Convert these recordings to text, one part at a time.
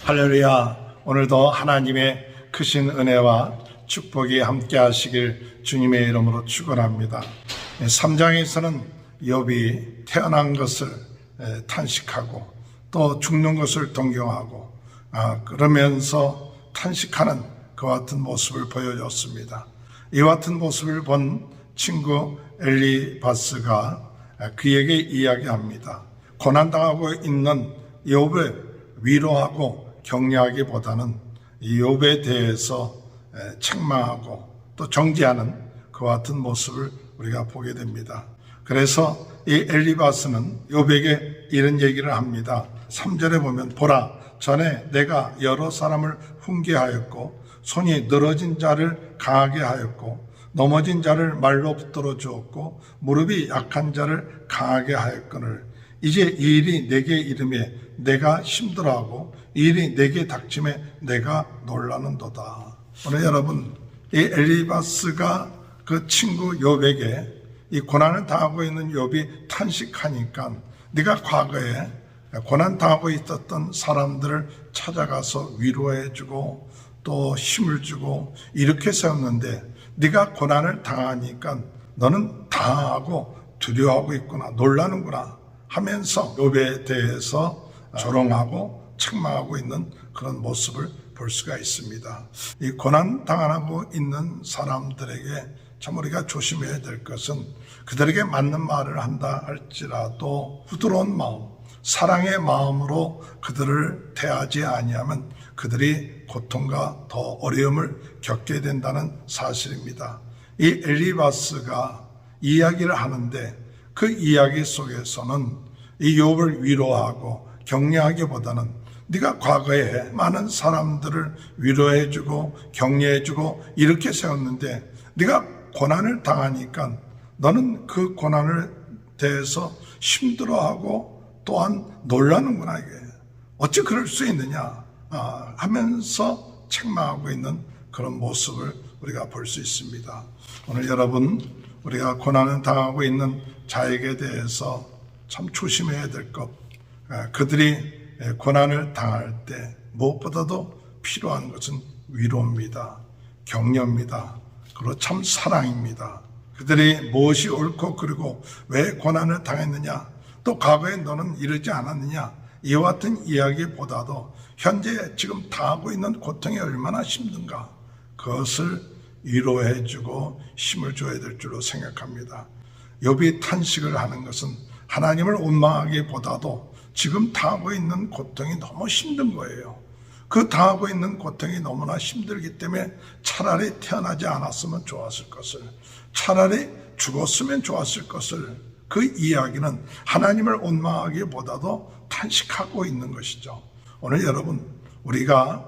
할렐루야. 오늘도 하나님의 크신 은혜와 축복이 함께 하시길 주님의 이름으로 축원합니다. 3장에서는 욥이 태어난 것을 탄식하고 또 죽는 것을 동경하고 그러면서 탄식하는 그와 같은 모습을 보여줬습니다. 이와 같은 모습을 본 친구 엘리바스가 그에게 이야기합니다. 고난당하고 있는 욥을 위로하고 격려하기보다는 이 욥에 대해서 책망하고 또 정죄하는 그와 같은 모습을 우리가 보게 됩니다. 그래서 이 엘리바스는 욥에게 이런 얘기를 합니다. 3절에 보면 보라, 전에 내가 여러 사람을 훈계하였고 손이 늘어진 자를 강하게 하였고 넘어진 자를 말로 붙들어 주었고 무릎이 약한 자를 강하게 하였거늘 이제 이 일이 내게 이름에 내가 힘들어하고 이 일이 내게 닥침에 내가 놀라는도다. 오늘 여러분, 이 엘리바스가 그 친구 욥에게 이 고난을 당하고 있는 욥이 탄식하니까 네가 과거에 고난 당하고 있었던 사람들을 찾아가서 위로해주고 또 힘을 주고 이렇게 세웠는데 네가 고난을 당하니까 너는 당하고 두려워하고 있구나, 놀라는구나 하면서 욥에 대해서 조롱하고 책망하고 있는 그런 모습을 볼 수가 있습니다. 이 고난 당하고 있는 사람들에게 참 우리가 조심해야 될 것은 그들에게 맞는 말을 한다 할지라도 부드러운 마음, 사랑의 마음으로 그들을 대하지 아니하면 그들이 고통과 더 어려움을 겪게 된다는 사실입니다. 이 엘리바스가 이야기를 하는데 그 이야기 속에서는 이 욥을 위로하고 격려하기보다는 네가 과거에 많은 사람들을 위로해주고 격려해주고 이렇게 세웠는데 네가 고난을 당하니까 너는 그 고난을 대해서 힘들어하고 또한 놀라는구나, 이게 어찌 그럴 수 있느냐 하면서 책망하고 있는 그런 모습을 우리가 볼 수 있습니다. 오늘 여러분, 우리가 고난을 당하고 있는 자에게 대해서 참 조심해야 될 것, 그들이 고난을 당할 때 무엇보다도 필요한 것은 위로입니다. 격려입니다. 그리고 참 사랑입니다. 그들이 무엇이 옳고 그리고 왜 고난을 당했느냐, 또 과거에 너는 이러지 않았느냐, 이와 같은 이야기보다도 현재 지금 당하고 있는 고통이 얼마나 힘든가, 그것을 위로해주고 힘을 줘야 될 줄로 생각합니다. 욥이 탄식을 하는 것은 하나님을 원망하기보다도 지금 당하고 있는 고통이 너무 힘든 거예요. 그 당하고 있는 고통이 너무나 힘들기 때문에 차라리 태어나지 않았으면 좋았을 것을, 차라리 죽었으면 좋았을 것을, 그 이야기는 하나님을 원망하기보다도 탄식하고 있는 것이죠. 오늘 여러분, 우리가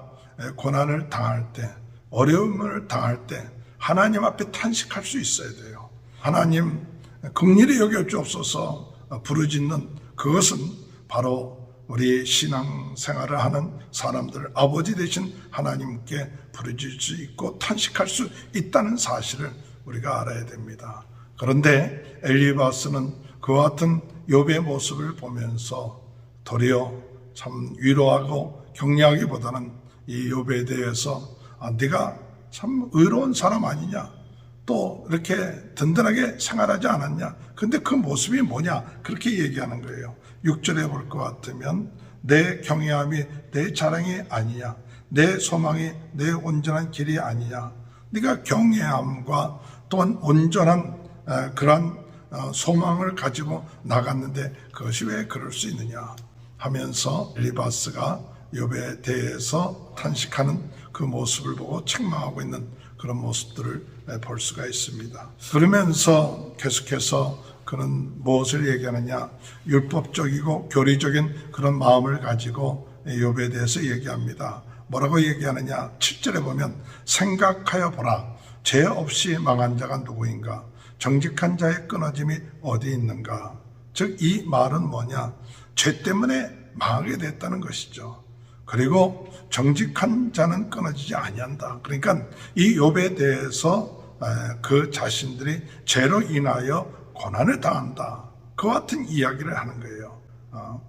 고난을 당할 때, 어려움을 당할 때 하나님 앞에 탄식할 수 있어야 돼요. 하나님 긍휼히 여겨 주옵소서 부르짖는 그것은 바로 우리 신앙생활을 하는 사람들, 아버지 되신 하나님께 부르짖을 수 있고 탄식할 수 있다는 사실을 우리가 알아야 됩니다. 그런데 엘리바스는 그와 같은 욥의 모습을 보면서 도리어 참 위로하고 격려하기보다는 이 욥에 대해서 네가 참 의로운 사람 아니냐, 또 이렇게 든든하게 생활하지 않았냐, 근데 그 모습이 뭐냐, 그렇게 얘기하는 거예요. 6절에 볼 것 같으면 내 경외함이 내 자랑이 아니냐, 내 소망이 내 온전한 길이 아니냐, 네가 경외함과 또한 온전한 그런 소망을 가지고 나갔는데 그것이 왜 그럴 수 있느냐 하면서 엘리바스가 욥에 대해서 탄식하는 그 모습을 보고 책망하고 있는 그런 모습들을 볼 수가 있습니다. 그러면서 계속해서 그는 무엇을 얘기하느냐, 율법적이고 교리적인 그런 마음을 가지고 욥에 대해서 얘기합니다. 뭐라고 얘기하느냐, 7절에 보면 생각하여 보라, 죄 없이 망한 자가 누구인가, 정직한 자의 끊어짐이 어디 있는가. 즉 이 말은 뭐냐, 죄 때문에 망하게 됐다는 것이죠. 그리고 정직한 자는 끊어지지 아니한다. 그러니까 이 욥에 대해서 그 자신들이 죄로 인하여 고난을 당한다, 그 같은 이야기를 하는 거예요.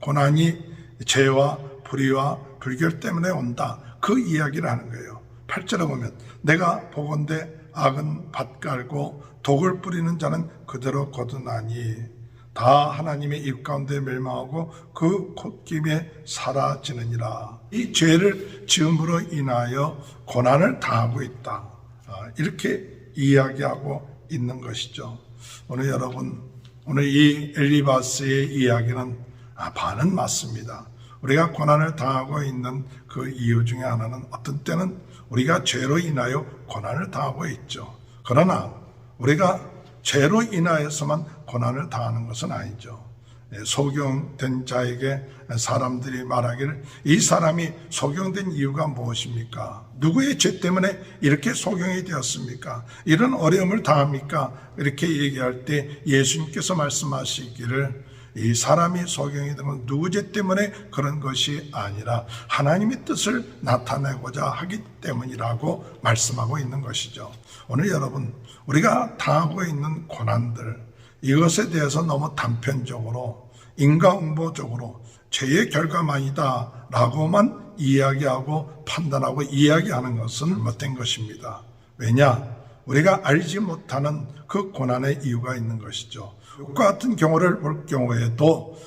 고난이 죄와 불의와 불결 때문에 온다. 그 이야기를 하는 거예요. 8절에 보면 내가 보건대 악은 밭 깔고 독을 뿌리는 자는 그대로 거두나니 다 하나님의 입 가운데 멸망하고 그 콧김에 사라지느니라. 이 죄를 지음으로 인하여 고난을 당하고 있다. 이렇게 이야기하고 있는 것이죠. 오늘 여러분, 오늘 이 엘리바스의 이야기는 반은 맞습니다. 우리가 고난을 당하고 있는 그 이유 중에 하나는 어떤 때는 우리가 죄로 인하여 고난을 당하고 있죠. 그러나 우리가 죄로 인하여서만 고난을 당하는 것은 아니죠. 소경된 자에게 사람들이 말하기를 이 사람이 소경된 이유가 무엇입니까? 누구의 죄 때문에 이렇게 소경이 되었습니까? 이런 어려움을 당합니까? 이렇게 얘기할 때 예수님께서 말씀하시기를 이 사람이 소경이 된 건 누구 죄 때문에 그런 것이 아니라 하나님의 뜻을 나타내고자 하기 때문이라고 말씀하고 있는 것이죠. 오늘 여러분, 우리가 당하고 있는 고난들, 이것에 대해서 너무 단편적으로 인과응보적으로 죄의 결과만이다 라고만 이야기하고 판단하고 이야기하는 것은 잘못된 것입니다. 왜냐? 우리가 알지 못하는 그 고난의 이유가 있는 것이죠. 이것과 같은 경우를 볼 경우에도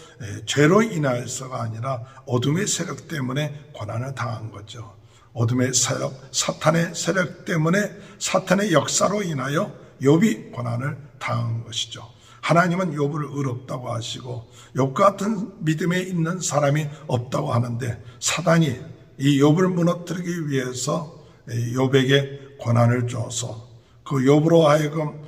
죄로 인하여서가 아니라 어둠의 세력 때문에 고난을 당한 거죠. 어둠의 세력, 사탄의 세력 때문에 사탄의 역사로 인하여 욥이 고난을 당한 것이죠. 하나님은 욥을 의롭다고 하시고 욥과 같은 믿음에 있는 사람이 없다고 하는데 사단이 이 욥을 무너뜨리기 위해서 욥에게 고난을 줘서 그 욥으로 하여금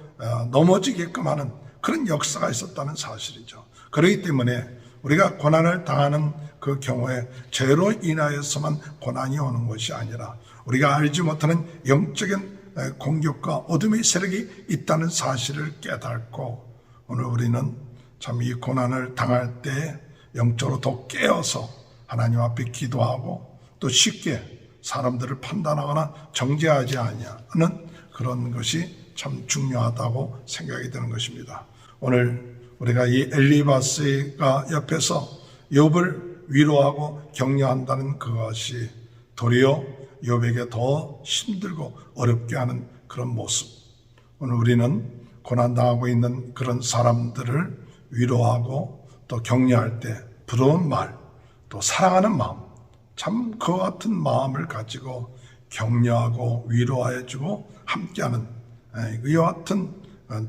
넘어지게끔 하는 그런 역사가 있었다는 사실이죠. 그렇기 때문에 우리가 고난을 당하는 그 경우에 죄로 인하여서만 고난이 오는 것이 아니라 우리가 알지 못하는 영적인 공격과 어둠의 세력이 있다는 사실을 깨닫고 오늘 우리는 참 이 고난을 당할 때 영적으로 더 깨어서 하나님 앞에 기도하고 또 쉽게 사람들을 판단하거나 정죄하지 아니하는 그런 것이 참 중요하다고 생각이 되는 것입니다. 오늘 우리가 이 엘리바스가 옆에서 욥을 위로하고 격려한다는 그것이 도리어 욥에게 더 힘들고 어렵게 하는 그런 모습. 오늘 우리는 고난당하고 있는 그런 사람들을 위로하고 또 격려할 때 부러운 말, 또 사랑하는 마음, 참 그와 같은 마음을 가지고 격려하고 위로해주고 함께하는 이와 같은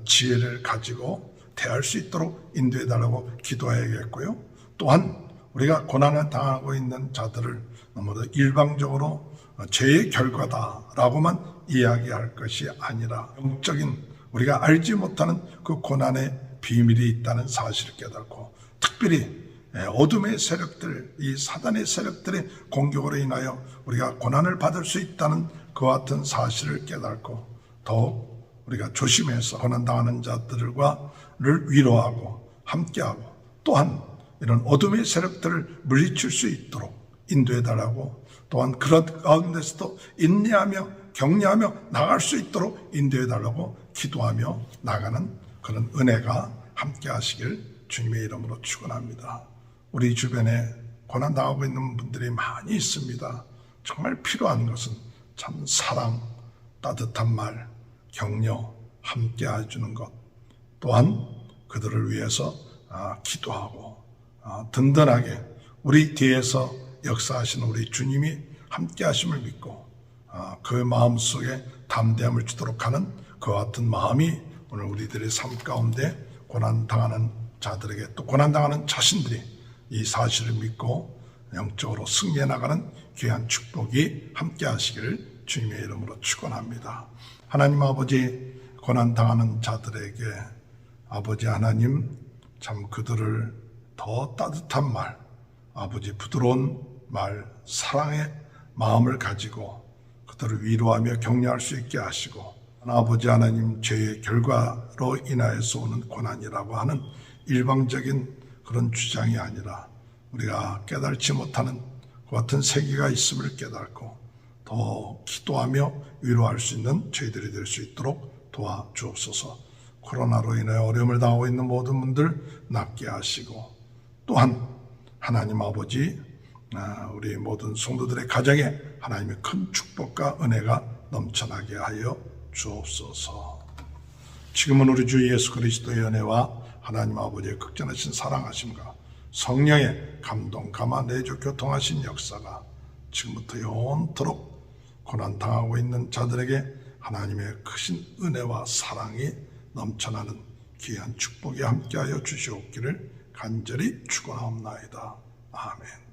지혜를 가지고 대할 수 있도록 인도해달라고 기도해야겠고요. 또한 우리가 고난을 당하고 있는 자들을 너무도 일방적으로 죄의 결과다라고만 이야기할 것이 아니라 영적인 우리가 알지 못하는 그 고난의 비밀이 있다는 사실을 깨닫고 특별히 어둠의 세력들, 이 사단의 세력들의 공격으로 인하여 우리가 고난을 받을 수 있다는 그와 같은 사실을 깨닫고 더욱 우리가 조심해서 고난당하는 자들과를 위로하고 함께하고 또한 이런 어둠의 세력들을 물리칠 수 있도록 인도해달라고 또한 그런 가운데서도 인내하며 격려하며 나갈 수 있도록 인도해달라고 기도하며 나가는 그런 은혜가 함께 하시길 주님의 이름으로 축원합니다. 우리 주변에 고난당하고 있는 분들이 많이 있습니다. 정말 필요한 것은 참 사랑, 따뜻한 말, 격려, 함께 해주는 것 또한 그들을 위해서 기도하고 든든하게 우리 뒤에서 역사하시는 우리 주님이 함께 하심을 믿고 그 마음속에 담대함을 주도록 하는 그와 같은 마음이 오늘 우리들의 삶 가운데 고난당하는 자들에게 또 고난당하는 자신들이 이 사실을 믿고 영적으로 승리해 나가는 귀한 축복이 함께 하시기를 주님의 이름으로 축원합니다. 하나님 아버지, 고난당하는 자들에게 아버지 하나님 참 그들을 더 따뜻한 말, 아버지 부드러운 말, 사랑의 마음을 가지고 그들을 위로하며 격려할 수 있게 하시고 아버지 하나님 죄의 결과로 인하여서 오는 고난이라고 하는 일방적인 그런 주장이 아니라 우리가 깨달지 못하는 그 같은 세계가 있음을 깨닫고 더 기도하며 위로할 수 있는 저희들이 될 수 있도록 도와주옵소서. 코로나로 인해 어려움을 당하고 있는 모든 분들 낫게 하시고 또한 하나님 아버지 우리 모든 성도들의 가정에 하나님의 큰 축복과 은혜가 넘쳐나게 하여 주옵소서. 지금은 우리 주 예수 그리스도의 은혜와 하나님 아버지의 극전하신 사랑하심과 성령의 감동, 감화, 내조, 교통하신 역사가 지금부터 영원토록 고난당하고 있는 자들에게 하나님의 크신 은혜와 사랑이 넘쳐나는 귀한 축복이 함께하여 주시옵기를 간절히 축원하옵나이다. 아멘.